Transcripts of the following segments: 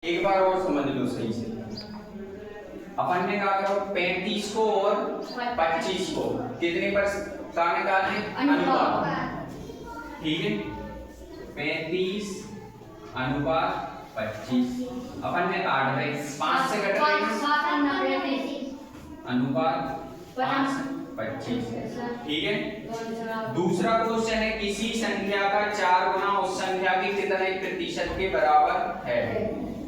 एक बार और समझ लो सही से। अपन ने कहा करो 35 को और 25 को कितने पर का निकालने अनुपात, ठीक है। 35 अनुपात 25 अपन ने काट रहे 5 से कट रहे अनुपात 25, ठीक है। दूसरा क्वेश्चन है किसी संख्या का 4 गुना उस संख्या के कितने प्रतिशत के बराबर है।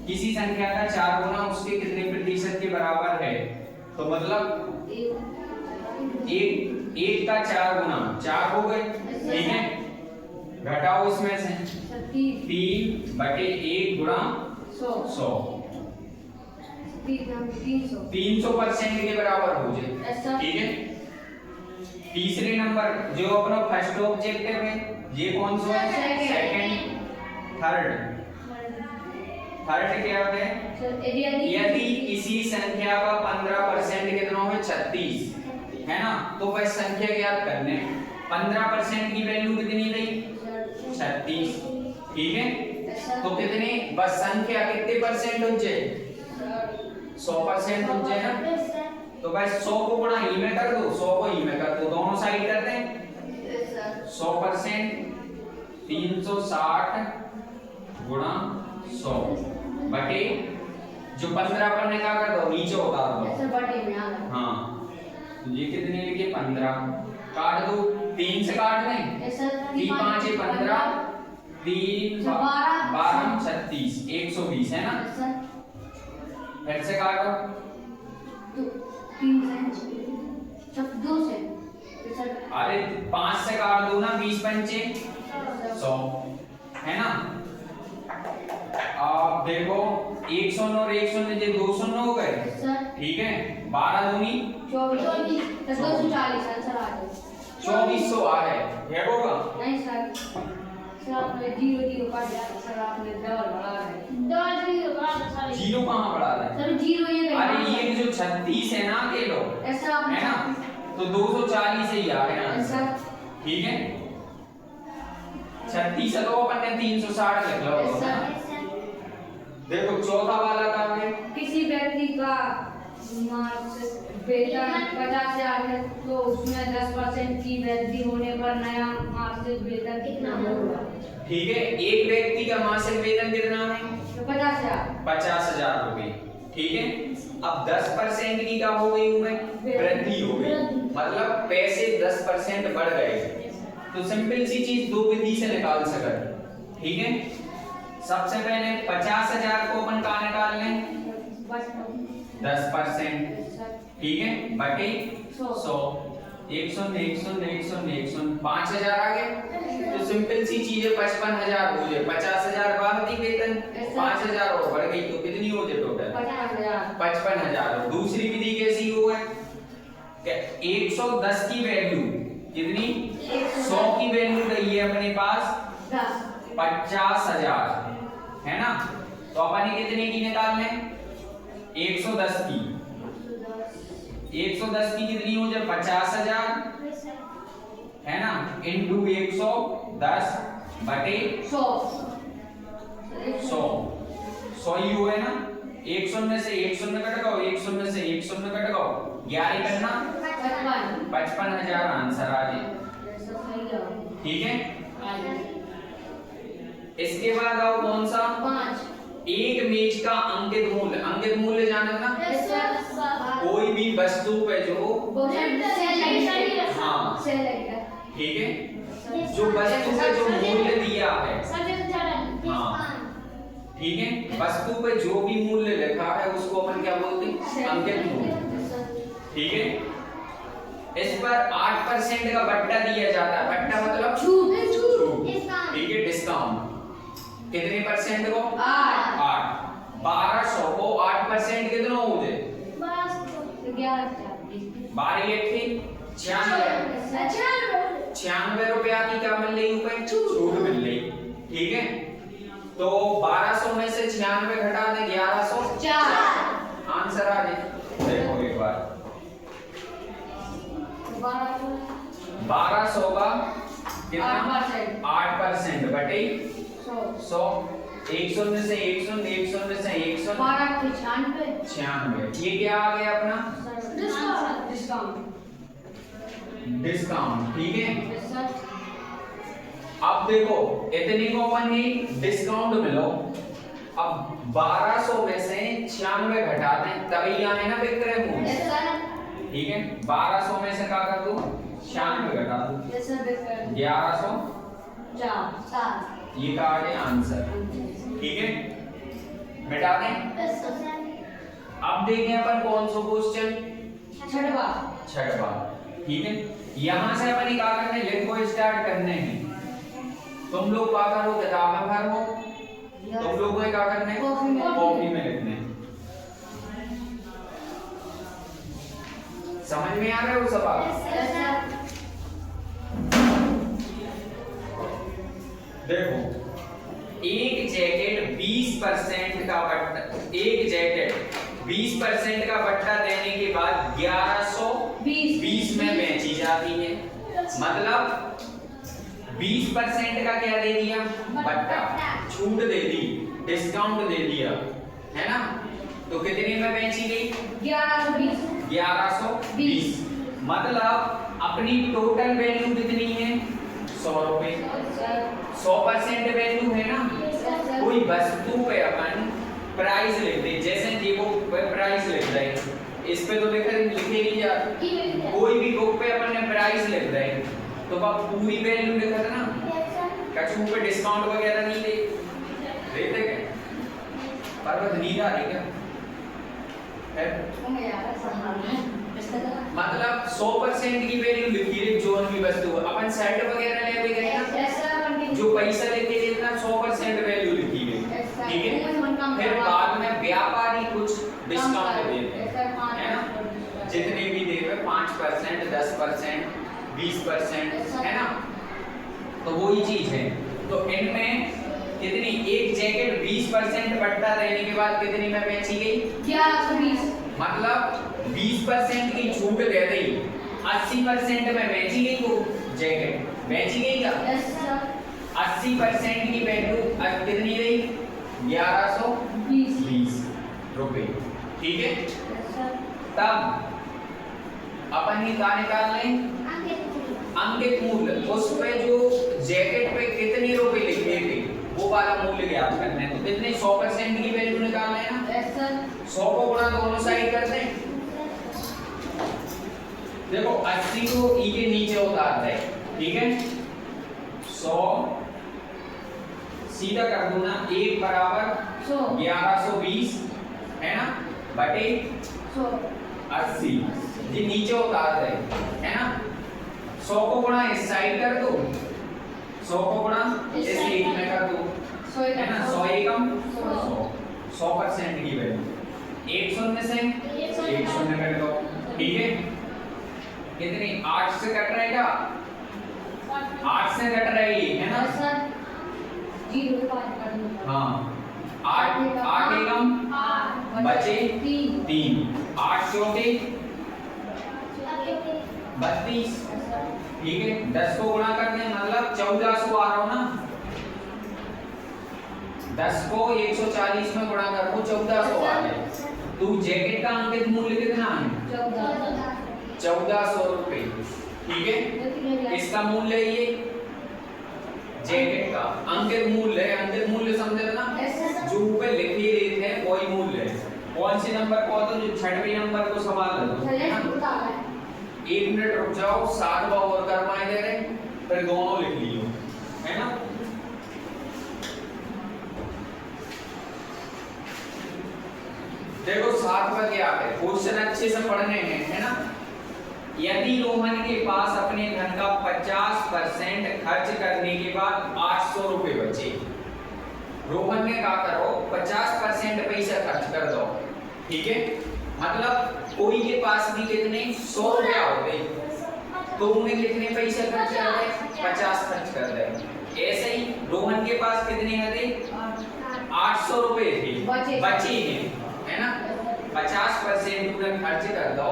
किसी संख्या का 4 गुना उसके कितने प्रतिशत के बराबर है, तो मतलब एक का 4 गुना 4 हो गए, ठीक है। घटाओ इसमें से 3/1 गुणा 100 300% के बराबर हो जाए, ठीक है। तीसरे नंबर जो अपना फर्स्ट ऑब्जेक्टिव है ये कौन सा है, सेकंड, थर्ड क्या है, यदि किसी संख्या का 15% कितना है 36 है ना, तो वह संख्या ज्ञात करने 15% की वैल्यू कितनी गई 36, ठीक है। तो कितने बस संख्या कितने परसेंट हो जाए 100% हो जाए ना, तो भाई 100 को गुणा ई में कर दो 100 को ई में कर दो, दोनों साइड करते हैं 100% 360 गुणा 100 बटे जो 15 पर ने क्या कर दो नीचे उतार दो, हाँ तो ये कितने लिखे 15 काट दो 3 से काट दें 3 5 15 3 12 36 120 है ना, फिर से काटो 2 से अरे 5 से काट दो ना 20 पंचे 100 है ना। आप देखो 100 और 100 ये 200 हो गए, ठीक है। 12 दूनी 24 आंसर आ गया 2400 आ है होगा नहीं सर आपने 0 काट दिया सर, आपने डबल बढ़ा है जीरो कहाँ बढ़ा रहे हैं सर 0 ये अरे ये जो 36 है ना अकेलो ऐसा है ना, तो 240 ही आ रहे हैं सर, ठीक है। 36 है तो अपन ने 360 लिख लो ऐसा देखो चौथा वाला का है किसी व्यक्ति का वेतन 50,000 है तो उसमें 10% की वृद्धि होने पर नया मासिक वेतन कितना होगा, ठीक है। एक व्यक्ति का मासिक वेतन कितना है 50,000 हो गई, ठीक है। अब 10% की क्या हो गई वृद्धि हो गई, मतलब पैसे 10% बढ़ गए। तो सिंपल सी चीज दो विधि से निकाल सकते, ठीक है। सबसे पहले 50,000 को अपन कहाँ निकाल लें 10%, ठीक है, बटे 100 5,000 आ गए। तो सिंपल सी चीज है 55,000 हो जाए, 50,000 बाहर थी वेतन 5,000 और बढ़ गई तो कितनी हो जाए टोटल 55,000। दूसरी विधि कैसी हो है 110 की वैल्यू कितनी 100 की वैल्यू रही है अपने पास 50,000 है ना, तो अपन कितने की निकाल लें 110 की 110 की कितनी हो जाए 50,000 है ना, इंटू 110 बटे 100 ही हुए ना। 1 शून्य से 1 शून्य कट गो 1 शून्य से 1 शून्य कट गो 11 करना 55,000 आंसर आ जाए, ठीक है। इसके बाद आओ कौन सा 5 एक मेज का अंकित मूल्य जाना ना, कोई भी वस्तु पे जो हाँ ठीक है जो वस्तु पे जो मूल्य दिया है हाँ ठीक है, वस्तु पे जो भी मूल्य लिखा है उसको अपन क्या बोलते हैं अंकित मूल्य, ठीक है। इस पर 8% का बट्टा दिया जाता है, बट्टा मतलब छूट, ठीक है, डिस्काउंट। कितने परसेंट को 8 1200 को 8% कितना हो जाए 96 रुपया की क्या मिल रही है छूट मिल रही, ठीक है। तो 1200 में से 96 घटा दे 1104 आंसर आ गया। देखो एक बार 1200 का कितना 8% बटे 100 1 शून्य से 1 शून्य 1 शून्य से 1 12 के 96 96। ये क्या आ गया अपना डिस्काउंट। डिस्काउंट, ठीक है। Yes sir. अब देखो इतने को अपन ही डिस्काउंट मिलो, अब 1200 में से 96 घटा दें तभी आए ना विक्रय मूल्य, यस सर। ठीक है। 1200 में से क्या कर दो 96 घटा दो, यस सर। 1100, 4 ये का आ गया आंसर, ठीक है। मिटा दें। Yes sir. अब देखें अपन कौन सा क्वेश्चन, छठवा, ठीक है। यहां से अपन क्या करने लिखो स्टार्ट करने हैं। तुम लोग क्या करो किताब में भरो, तुम लोग को क्या करना है कॉपी में लिखना है। समझ में आ रहा है वो सवाल? Yes sir. देखो एक जैकेट 20% का बट्टा, एक जैकेट 20% का बट्टा देने के बाद 1120 में बेची जाती है। मतलब 20% का क्या दे दिया बट्टा, छूट दे दी, डिस्काउंट दे दिया, है ना। तो कितने में बेची गई 1120। मतलब अपनी टोटल वैल्यू कितनी है 100 रुपए। 100% वैल्यू है ना। कोई वस्तु पे अपन प्राइस लिखते, जैसे जी वो प्राइस लिख रहे हैं, इस पे तो लिखे नहीं जा, कोई भी बुक पे अपन ने प्राइस लिख रहे हैं तो अब पूरी वैल्यू लिखा था ना, कछु पे डिस्काउंट वगैरह नहीं देते क्या? पर नींद आ रही क्या है? मतलब 100% की वैल्यू लिखी है जो भी वस्तु अपन सेट वगैरह ले भी गए ना, जो पैसा लेके देना 100% वैल्यू लिखी है, ठीक है। फिर बाद में व्यापारी कुछ डिस्काउंट देते हैं, है ना, जितने भी देते 5%, 10%, 20%, है ना। तो वही चीज है। तो इनमें कितनी, एक जैकेट 20% बट्टा देने के बाद कितनी में बेची गई 1120। मतलब 20% की छूट दे दी, 80% में बेची गई वो जैकेट, बेची गई क्या? Yes sir. 80% की वैल्यू कितनी रही 1120 रुपए, ठीक है। Yes sir. तब अपन ही का निकाल लें अंकित मूल्य, उस पे जो जैकेट पे कितने रुपए लिखे थे वो वाला मूल्य ज्ञात करना है। तो कितने 100% की वैल्यू निकालना है ना। Yes sir. 100 को गुणा दोनों साइड कर दें। देखो 80 को ई के नीचे उतार दे, ठीक है। 100 सीधा कर दो ना, 1 बराबर 1120 है ना, बटे 80 ये नीचे उतार दे, है ना। 100 को गुणा इस साइड कर दो, 100 को गुणा इस एक में कर दो, है ना। 100 एकम 100% की वैल्यू, 1 शून्य से 1 शून्य कट दो, ठीक है। कितनी 8 से कट रहेगा, 8 से कट रही है ना। Yes sir. 0.5 कर दो। हाँ 8 एकम बचे 3, 8 चौके 32, ठीक है। 10 को गुणा कर दें मतलब 1400 आ रहा हो ना, 10 को 140 में गुणा कर दो 1400 आ गए। तो जैकेट का अंकित मूल्य कितना है 1400 रुपए, ठीक है। इसका मूल्य ये जैकेट का अंकित मूल्य है, अंकित मूल्य समझे ना, जो ऊपर लिखे रहते हैं वही मूल्य है। कौन से नंबर को तो जो 6वें नंबर को सवाल लो। 1 मिनट रुक जाओ, 7 बार और करवाए दे रहे, फिर दोनों लिख लियो, है ना। देखो 7 पर क्या है, क्वेश्चन अच्छे से पढ़ने हैं, है ना। यदि रोहन के पास अपने धन का 50% खर्च करने के बाद 800 रुपए बचे, रोहन ने क्या करो 50% पैसा खर्च कर दो, ठीक है। मतलब कोई के पास भी कितने 100 रुपया होते तो उन्हें कितने पैसे खर्च कर दे 50 खर्च कर दे। ऐसे ही रोहन के पास कितने थे 800 रुपए थे बचे हैं, है ना। 50% उन्हें खर्च कर दो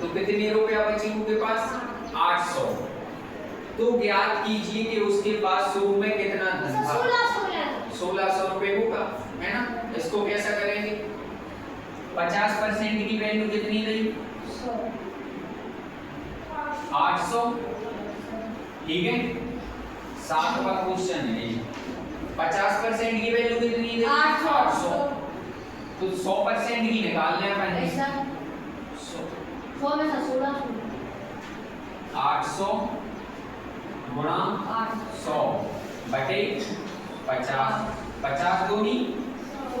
तो कितने रुपया बचे उनके पास 800। तो ज्ञात कीजिए कि उसके पास शुरू में कितना धन था 1600 रुपए होगा, है ना। इसको कैसा करेंगे 50% की वैल्यू कितनी रही? 800। ठीक है, 7वां क्वेश्चन है। 50% की वैल्यू कितनी रही? 800। तो 100% की निकालना है अपन। ऐसा 100 में से 16 800 गुणा 100 बटे 50। 50 दूनी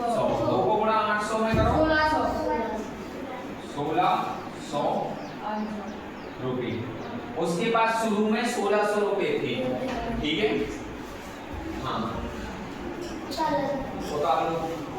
100। 2 को गुणा 800 में करो 1600 रुपये। उसके पास शुरू में 1600 रुपये थे। ठीक है, हाँ उतार लो।